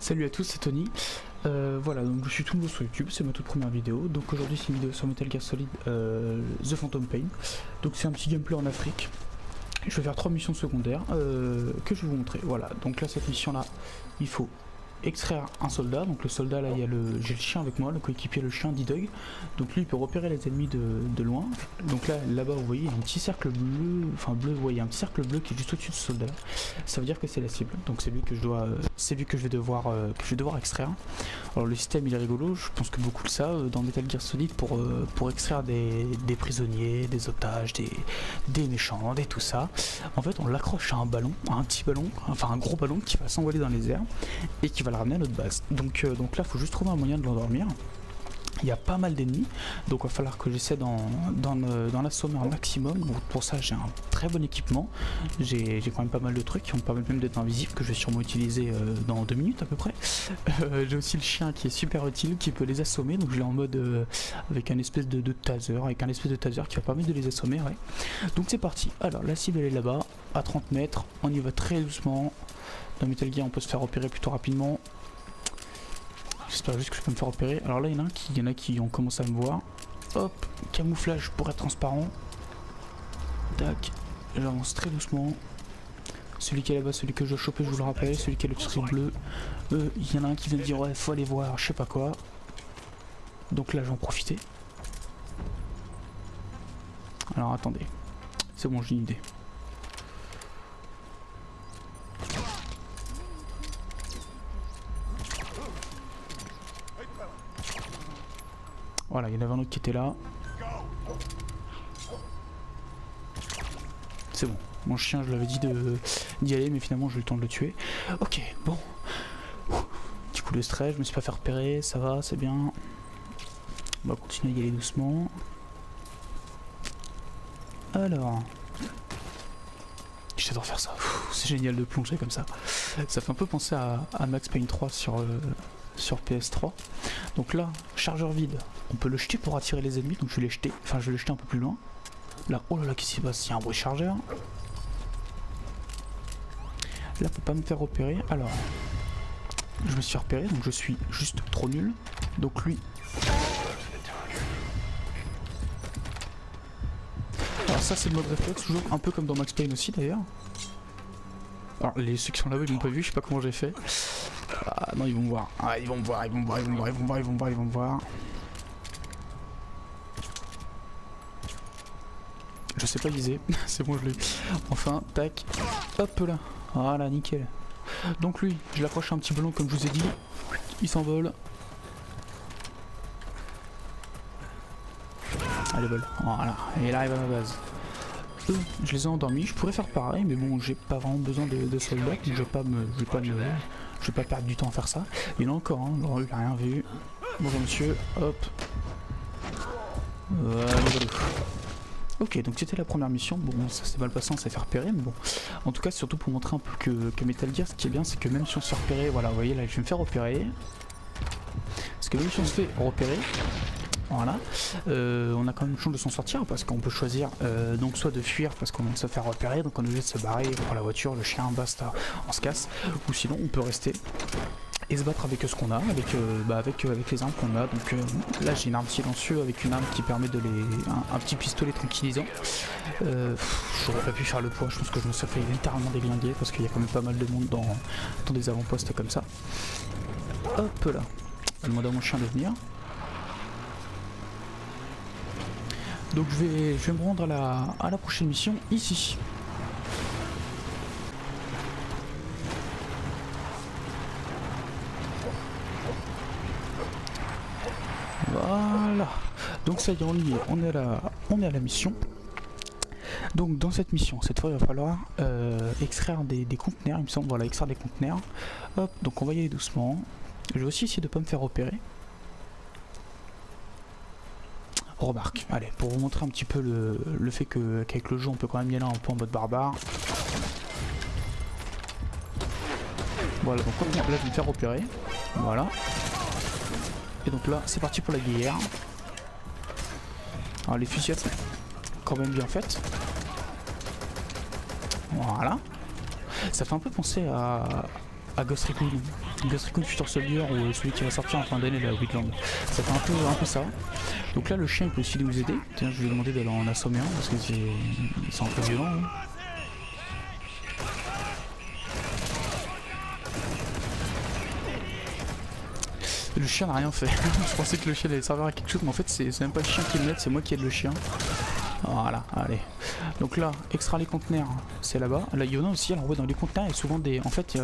Salut à tous, c'est Tony. Voilà, donc je suis tout nouveau sur YouTube, c'est ma toute première vidéo. Donc aujourd'hui c'est une vidéo sur Metal Gear Solid The Phantom Pain. Donc c'est un petit gameplay en Afrique. Je vais faire 3 missions secondaires que je vais vous montrer. Voilà, donc là cette mission là, il faut extraire un soldat. Donc le soldat là, j'ai le chien avec moi, le coéquipier, le chien D-Dog. Donc lui il peut repérer les ennemis de loin. Donc là-bas vous voyez il y a un petit cercle bleu, enfin bleu, vous voyez un petit cercle bleu qui est juste au-dessus du soldat. Ça veut dire que c'est la cible. Donc c'est lui que je vais devoir extraire. Alors le système il est rigolo, je pense que beaucoup le savent dans Metal Gear Solid pour extraire des prisonniers, des otages, des méchants, des tout ça. En fait on l'accroche à un ballon, à un petit ballon, enfin un gros ballon qui va s'envoler dans les airs et qui va le ramener à notre base. Donc là il faut juste trouver un moyen de l'endormir. Il y a pas mal d'ennemis, donc il va falloir que j'essaie d'en assommer un maximum. Donc pour ça j'ai un très bon équipement, j'ai quand même pas mal de trucs qui vont me permettre même d'être invisible, que je vais sûrement utiliser dans 2 minutes à peu près. J'ai aussi le chien qui est super utile, qui peut les assommer, donc je l'ai en mode avec un espèce de taser, qui va permettre de les assommer, ouais. Donc c'est parti. Alors la cible elle est là-bas, à 30 mètres, on y va très doucement. Dans Metal Gear on peut se faire repérer plutôt rapidement. J'espère juste que je peux me faire repérer. Alors là il y en a qui ont commencé à me voir. Hop, camouflage pour être transparent. Tac, j'avance très doucement. Celui qui est là-bas, celui que je dois choper, je vous le rappelle, celui qui a le truc bleu. Il y en a un qui vient de dire ouais faut aller voir, je sais pas quoi. Donc là j'en profiter. Alors attendez, c'est bon, j'ai une idée. Voilà, il y en avait un autre qui était là. C'est bon, mon chien je l'avais dit d'y aller mais finalement j'ai eu le temps de le tuer. Ok, bon. Petit coup de stress, je me suis pas fait repérer, ça va, c'est bien. On va continuer à y aller doucement. Alors... J'adore faire ça, c'est génial de plonger comme ça. Ça fait un peu penser à Max Payne 3 sur PS3. Donc là, chargeur vide, on peut le jeter pour attirer les ennemis, donc je vais les jeter, enfin je vais le jeter un peu plus loin. Là, oh là là, qu'est-ce qui se passe? Il y a un bruit chargeur. Là, pour pas me faire repérer, alors, je me suis repéré, donc je suis juste trop nul. Donc lui... Alors ça c'est le mode réflexe, toujours un peu comme dans Max Payne aussi d'ailleurs. Alors ceux qui sont là-bas ils m'ont pas vu, je sais pas comment j'ai fait. Ah non ils vont me voir, ah, ils vont me voir. Je sais pas viser, c'est bon je l'ai. Enfin, tac, hop là, voilà nickel. Donc lui, je l'accroche à un petit ballon comme je vous ai dit, il s'envole. Allez bol, voilà, et il arrive à ma base. Eux, je les ai endormis, je pourrais faire pareil, mais bon, j'ai pas vraiment besoin de soldats, donc je vais pas perdre du temps à faire ça. Il y en a encore, hein, il a rien vu. Bonjour monsieur, hop. Voilà. Ok, donc c'était la première mission. Bon, ça s'est mal passé, on s'est fait repérer, mais bon. En tout cas, c'est surtout pour montrer un peu que Metal Gear, ce qui est bien, c'est que même si on se fait repérer, voilà, vous voyez là, je vais me faire repérer. Parce que même si on se fait repérer, voilà, on a quand même une chance de s'en sortir parce qu'on peut choisir donc soit de fuir parce qu'on se fait repérer, donc on est obligé de se barrer, prendre la voiture, le chien, basta, on se casse, ou sinon on peut rester et se battre avec ce qu'on a, avec les armes qu'on a. Donc là j'ai une arme silencieuse avec une arme qui permet de un petit pistolet tranquillisant. J'aurais pas pu faire le poids, je pense que je me serais fait littéralement déglinguer parce qu'il y a quand même pas mal de monde dans des avant-postes comme ça. Hop là, on va demander à mon chien de venir. Donc je vais me rendre à la prochaine mission ici. Voilà. Donc ça y est, on est à la mission. Donc dans cette mission, cette fois il va falloir extraire des conteneurs, il me semble, voilà, extraire des conteneurs. Hop, donc on va y aller doucement. Je vais aussi essayer de ne pas me faire repérer. Remarque, allez, pour vous montrer un petit peu le fait qu'avec le jeu on peut quand même y aller un peu en mode barbare. Voilà, donc là je vais me faire repérer. Voilà. Et donc là c'est parti pour la guerre. Alors les fusillades sont quand même bien faites. Voilà. Ça fait un peu penser à à Ghost Recon. Ghost Recon Future Soldier, ou celui qui va sortir en fin d'année, la Wheatland. Ça fait un peu ça. Donc là, le chien il peut aussi nous aider. Tiens, je vais lui demander d'aller en assommer un parce que c'est un peu violent. Hein. Le chien n'a rien fait. Je pensais que le chien allait servir à quelque chose, mais en fait, c'est même pas le chien qui m'aide, c'est moi qui aide le chien. Voilà, allez. Donc là, extra les conteneurs, c'est là-bas. Là, il y en a aussi. Alors ouais, dans les conteneurs, il y a souvent des... En fait,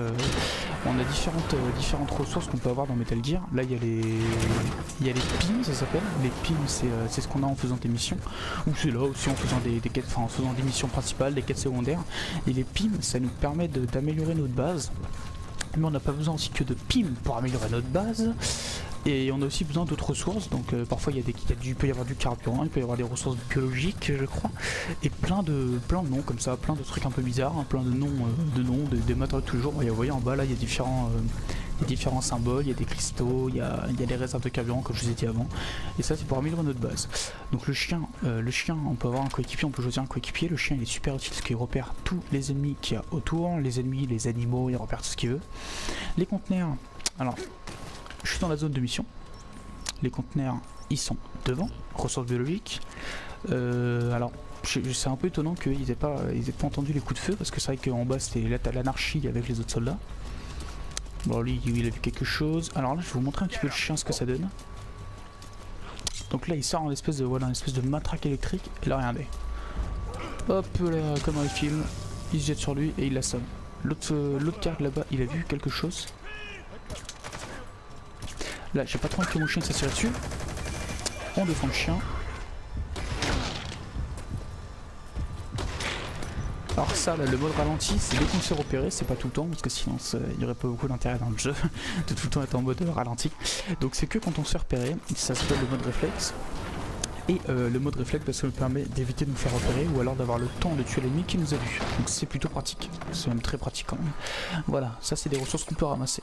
on a différentes ressources qu'on peut avoir dans Metal Gear. Là, il y a les pims, ça s'appelle. Les pims, c'est ce qu'on a en faisant des missions. Ou c'est là aussi en faisant des quêtes, enfin en faisant des missions principales, des quêtes secondaires. Et les pims, ça nous permet d'améliorer notre base. Mais on n'a pas besoin aussi que de pims pour améliorer notre base. Et on a aussi besoin d'autres ressources, donc parfois il peut y avoir du carburant, il peut y avoir des ressources biologiques, je crois, et plein de noms comme ça, plein de trucs un peu bizarres, hein, plein de noms, des matériaux toujours. Vous voyez en bas là, il y a différents symboles, il y a des cristaux, il y a des réserves de carburant comme je vous ai dit avant, et ça c'est pour améliorer notre base. Donc le chien, on peut avoir un coéquipier, on peut choisir un coéquipier. Le chien il est super utile parce qu'il repère tous les ennemis qu'il y a autour, les ennemis, les animaux, il repère tout ce qu'il veut. Les conteneurs, alors je suis dans la zone de mission. Les conteneurs, ils sont devant. Ressources biologiques. Alors, c'est un peu étonnant qu'ils aient pas entendu les coups de feu parce que c'est vrai qu'en bas c'était l'anarchie avec les autres soldats. Bon, lui, il a vu quelque chose. Alors là, je vais vous montrer un petit peu le chien, ce que ça donne. Donc là, il sort en espèce de matraque électrique. Et là, regardez. Hop là, comme dans les films, il se jette sur lui et il l'assomme. L'autre carte là-bas, il a vu quelque chose. Là, j'ai pas trop envie que mon chien s'assure dessus. On défend le chien. Alors ça, là, le mode ralenti, c'est dès qu'on s'est repéré, c'est pas tout le temps, parce que sinon il n'y aurait pas beaucoup d'intérêt dans le jeu de tout le temps être en mode ralenti. Donc c'est que quand on se fait repérer, ça s'appelle le mode réflexe. Et le mode réflexe, ça nous permet d'éviter de nous faire repérer ou alors d'avoir le temps de tuer l'ennemi qui nous a vu. Donc c'est plutôt pratique, c'est même très pratique quand même. Voilà, ça c'est des ressources qu'on peut ramasser.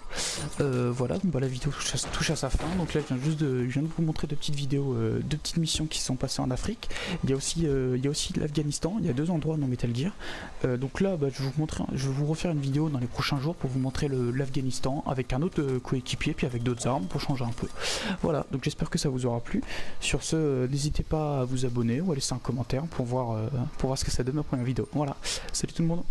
Voilà, donc bah, la vidéo touche à sa fin. Donc là je viens de vous montrer deux petites vidéos, deux petites missions qui se sont passées en Afrique. Il y a aussi l'Afghanistan, il y a deux endroits dans Metal Gear. Donc là bah, je vais vous refaire une vidéo dans les prochains jours pour vous montrer l'Afghanistan avec un autre coéquipier puis avec d'autres armes pour changer un peu. Voilà, donc j'espère que ça vous aura plu. Sur ce, n'hésitez pas à vous abonner ou à laisser un commentaire pour voir ce que ça donne ma première vidéo. Voilà, salut tout le monde.